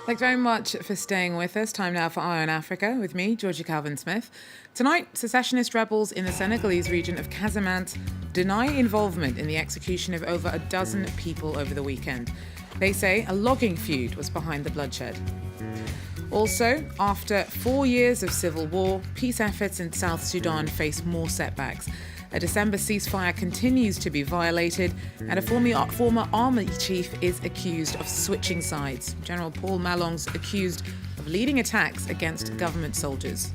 Thanks very much for staying with us. Time now for Eye on Africa with me, Georgia Calvin-Smith. Tonight, secessionist rebels in the Senegalese region of Casamance deny involvement in the execution of over a dozen people over the weekend. They say a logging feud was behind the bloodshed. Also, after 4 years of civil war, peace efforts in South Sudan face more setbacks. A December ceasefire continues to be violated, and a former army chief is accused of switching sides. General Paul Malong's accused of leading attacks against government soldiers.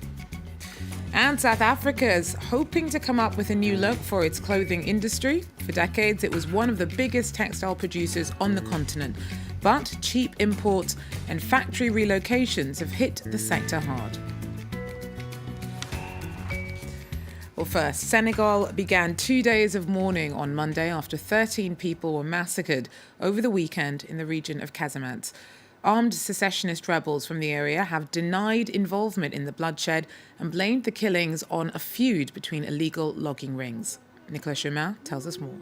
And South Africa is hoping to come up with a new look for its clothing industry. For decades, it was one of the biggest textile producers on the continent. But cheap imports and factory relocations have hit the sector hard. Well, first, Senegal began 2 days of mourning on Monday after 13 people were massacred over the weekend in the region of Casamance. Armed secessionist rebels from the area have denied involvement in the bloodshed and blamed the killings on a feud between illegal logging rings. Nicolas Chemin tells us more.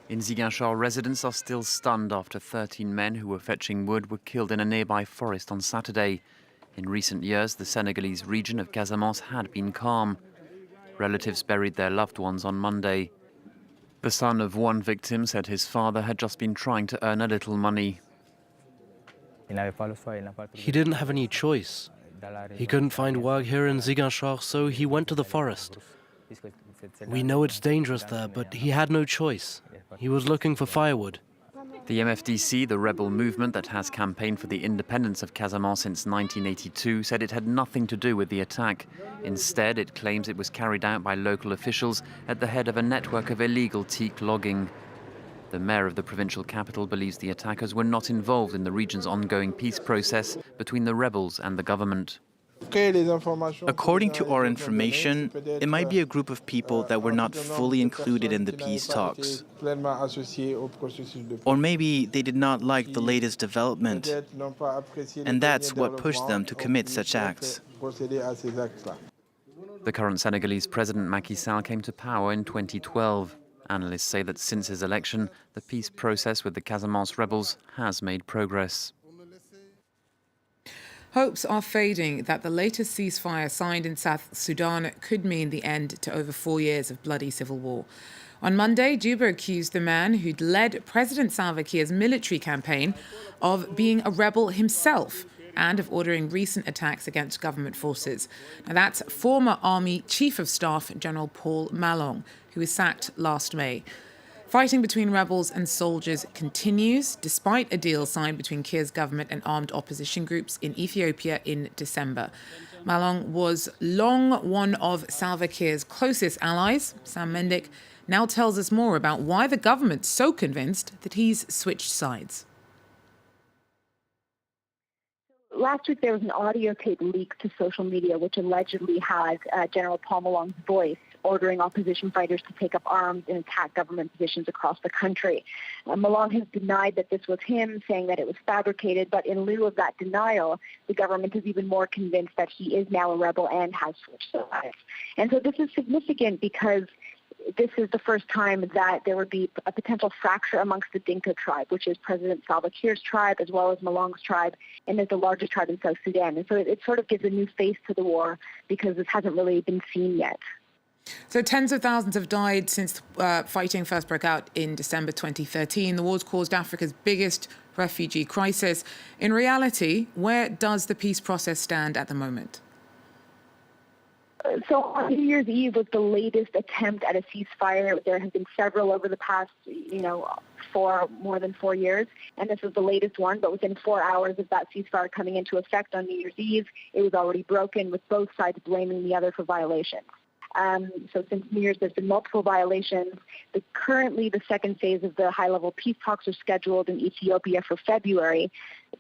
In Ziguinchor, residents are still stunned after 13 men who were fetching wood were killed in a nearby forest on Saturday. In recent years, the Senegalese region of Casamance had been calm. Relatives buried their loved ones on Monday. The son of one victim said his father had just been trying to earn a little money. He didn't have any choice. He couldn't find work here in Ziguinchor, so he went to the forest. We know it's dangerous there, but he had no choice. He was looking for firewood. The MFDC, the rebel movement that has campaigned for the independence of Casamance since 1982, said it had nothing to do with the attack. Instead, it claims it was carried out by local officials at the head of a network of illegal teak logging. The mayor of the provincial capital believes the attackers were not involved in the region's ongoing peace process between the rebels and the government. According to our information, it might be a group of people that were not fully included in the peace talks. Or maybe they did not like the latest development, and that's what pushed them to commit such acts. The current Senegalese president Macky Sall came to power in 2012. Analysts say that since his election, the peace process with the Casamance rebels has made progress. Hopes are fading that the latest ceasefire signed in South Sudan could mean the end to over 4 years of bloody civil war. On Monday, Juba accused the man who'd led President Salva Kiir's military campaign of being a rebel himself and of ordering recent attacks against government forces. Now, that's former Army Chief of Staff General Paul Malong, who was sacked last May. Fighting between rebels and soldiers continues, despite a deal signed between Kiir's government and armed opposition groups in Ethiopia in December. Malong was long one of Salva Kiir's closest allies. Sam Mendick now tells us more about why the government's so convinced that he's switched sides. Last week, there was an audio tape leaked to social media which allegedly had General Paul Malong's voice ordering opposition fighters to take up arms and attack government positions across the country. Malong has denied that this was him, saying that it was fabricated, but in lieu of that denial, the government is even more convinced that he is now a rebel and has switched sides. And so this is significant because this is the first time that there would be a potential fracture amongst the Dinka tribe, which is President Salva Kiir's tribe, as well as Malong's tribe, and is the largest tribe in South Sudan. And so it sort of gives a new face to the war because this hasn't really been seen yet. So tens of thousands have died since fighting first broke out in December 2013. The war's caused Africa's biggest refugee crisis. In reality, where does the peace process stand at the moment? So on New Year's Eve was the latest attempt at a ceasefire. There have been several over the past, more than 4 years, and this was the latest one. But within 4 hours of that ceasefire coming into effect on New Year's Eve, it was already broken, with both sides blaming the other for violations. So since New Year's, there's been multiple violations. Currently, the second phase of the high-level peace talks are scheduled in Ethiopia for February,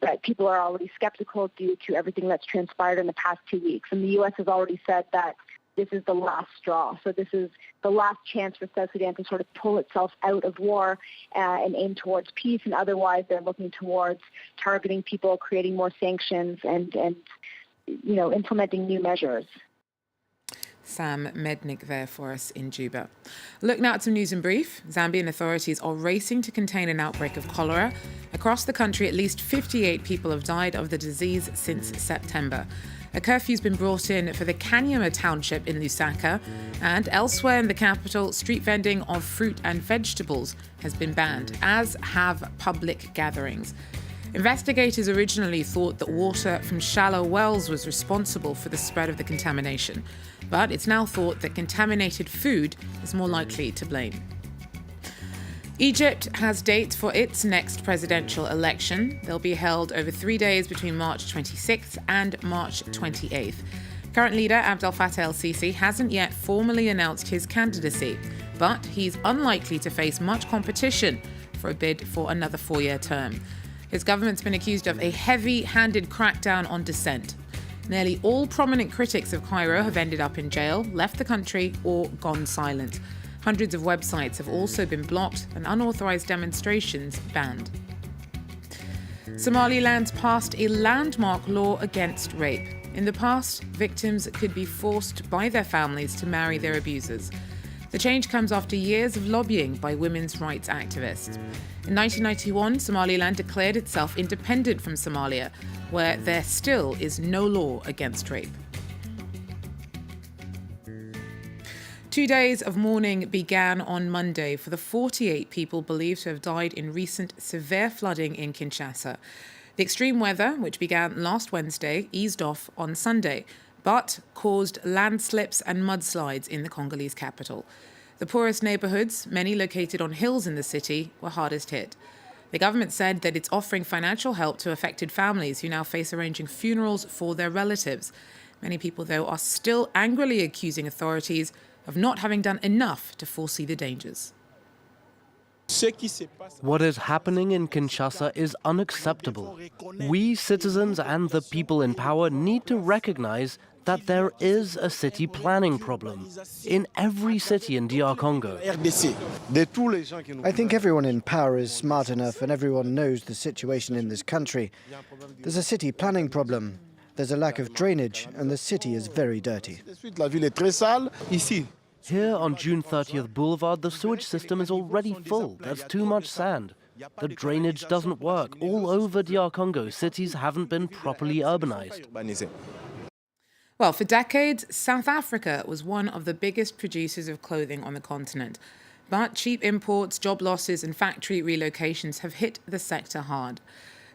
but people are already skeptical due to everything that's transpired in the past 2 weeks. And the U.S. has already said that this is the last straw. So this is the last chance for South Sudan to sort of pull itself out of war and aim towards peace. And otherwise, they're looking towards targeting people, creating more sanctions, and implementing new measures. Sam Mednick there for us in Juba. Look now at some news in brief. Zambian authorities are racing to contain an outbreak of cholera. A Across the country, at least 58 people have died of the disease since September. A curfew's been brought in for the Kanyama township in Lusaka, and elsewhere in the capital, street vending of fruit and vegetables has been banned, as have public gatherings. Investigators originally thought that water from shallow wells was responsible for the spread of the contamination, but it's now thought that contaminated food is more likely to blame. Egypt has dates for its next presidential election. They'll be held over 3 days between March 26th and March 28th. Current leader Abdel Fattah el-Sisi hasn't yet formally announced his candidacy, but he's unlikely to face much competition for a bid for another 4-year term. His government's been accused of a heavy-handed crackdown on dissent. Nearly all prominent critics of Cairo have ended up in jail, left the country, or gone silent. Hundreds of websites have also been blocked and unauthorized demonstrations banned. Somaliland's passed a landmark law against rape. In the past, victims could be forced by their families to marry their abusers. The change comes after years of lobbying by women's rights activists. In 1991, Somaliland declared itself independent from Somalia, where there still is no law against rape. 2 days of mourning began on Monday for the 48 people believed to have died in recent severe flooding in Kinshasa. The extreme weather, which began last Wednesday, eased off on Sunday, but caused landslips and mudslides in the Congolese capital. The poorest neighborhoods, many located on hills in the city, were hardest hit. The government said that it's offering financial help to affected families who now face arranging funerals for their relatives. Many people, though, are still angrily accusing authorities of not having done enough to foresee the dangers. What is happening in Kinshasa is unacceptable. We citizens and the people in power need to recognize that there is a city planning problem in every city in DR Congo. I think everyone in power is smart enough and everyone knows the situation in this country. There's a city planning problem. There's a lack of drainage and the city is very dirty. Here on June 30th Boulevard, the sewage system is already full. There's too much sand. The drainage doesn't work. All over DR Congo, cities haven't been properly urbanized. Well, for decades, South Africa was one of the biggest producers of clothing on the continent. But cheap imports, job losses and factory relocations have hit the sector hard.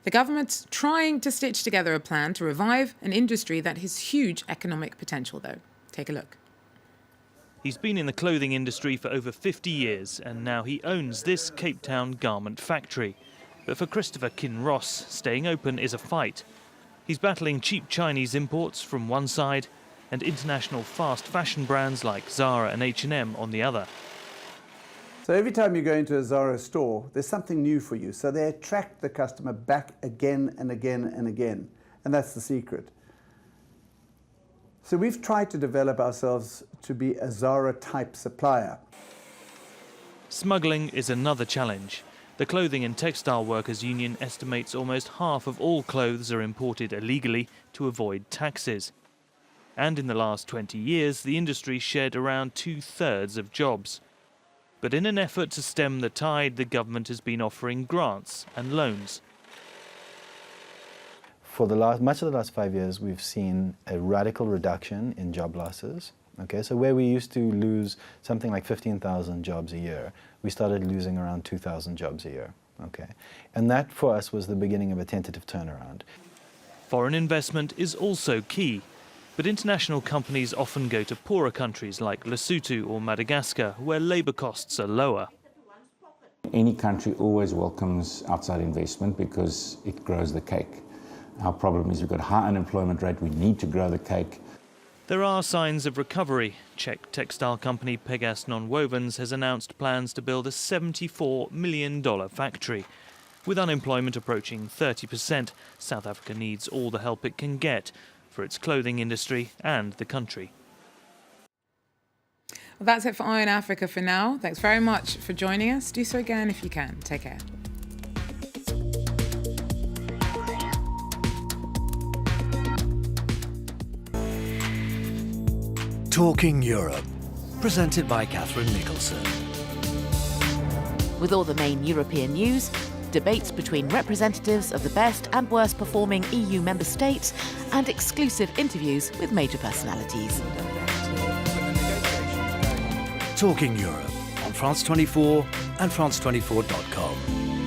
The government's trying to stitch together a plan to revive an industry that has huge economic potential, though. Take a look. He's been in the clothing industry for over 50 years and now he owns this Cape Town garment factory. But for Christopher Kinross, staying open is a fight. He's battling cheap Chinese imports from one side and international fast fashion brands like Zara and H&M on the other. So every time you go into a Zara store, there's something new for you. So they attract the customer back again and again and again. And that's the secret. So we've tried to develop ourselves to be a Zara-type supplier. Smuggling is another challenge. The Clothing and Textile Workers Union estimates almost half of all clothes are imported illegally to avoid taxes. And in the last 20 years, the industry shed around 2/3 of jobs. But in an effort to stem the tide, the government has been offering grants and loans. For much of the last 5 years, we've seen a radical reduction in job losses. Okay, so where we used to lose something like 15,000 jobs a year, we started losing around 2,000 jobs a year. Okay, and that for us was the beginning of a tentative turnaround. Foreign investment is also key, but international companies often go to poorer countries like Lesotho or Madagascar, where labour costs are lower. Any country always welcomes outside investment because it grows the cake. Our problem is we've got a high unemployment rate, we need to grow the cake. There are signs of recovery. Czech textile company Pegas Nonwovens has announced plans to build a $74 million factory. With unemployment approaching 30%, South Africa needs all the help it can get for its clothing industry and the country. Well, that's it for Iron Africa for now. Thanks very much for joining us. Do so again if you can. Take care. Talking Europe, presented by Catherine Nicholson. With all the main European news, debates between representatives of the best and worst performing EU member states, and exclusive interviews with major personalities. Talking Europe on France 24 and France24.com.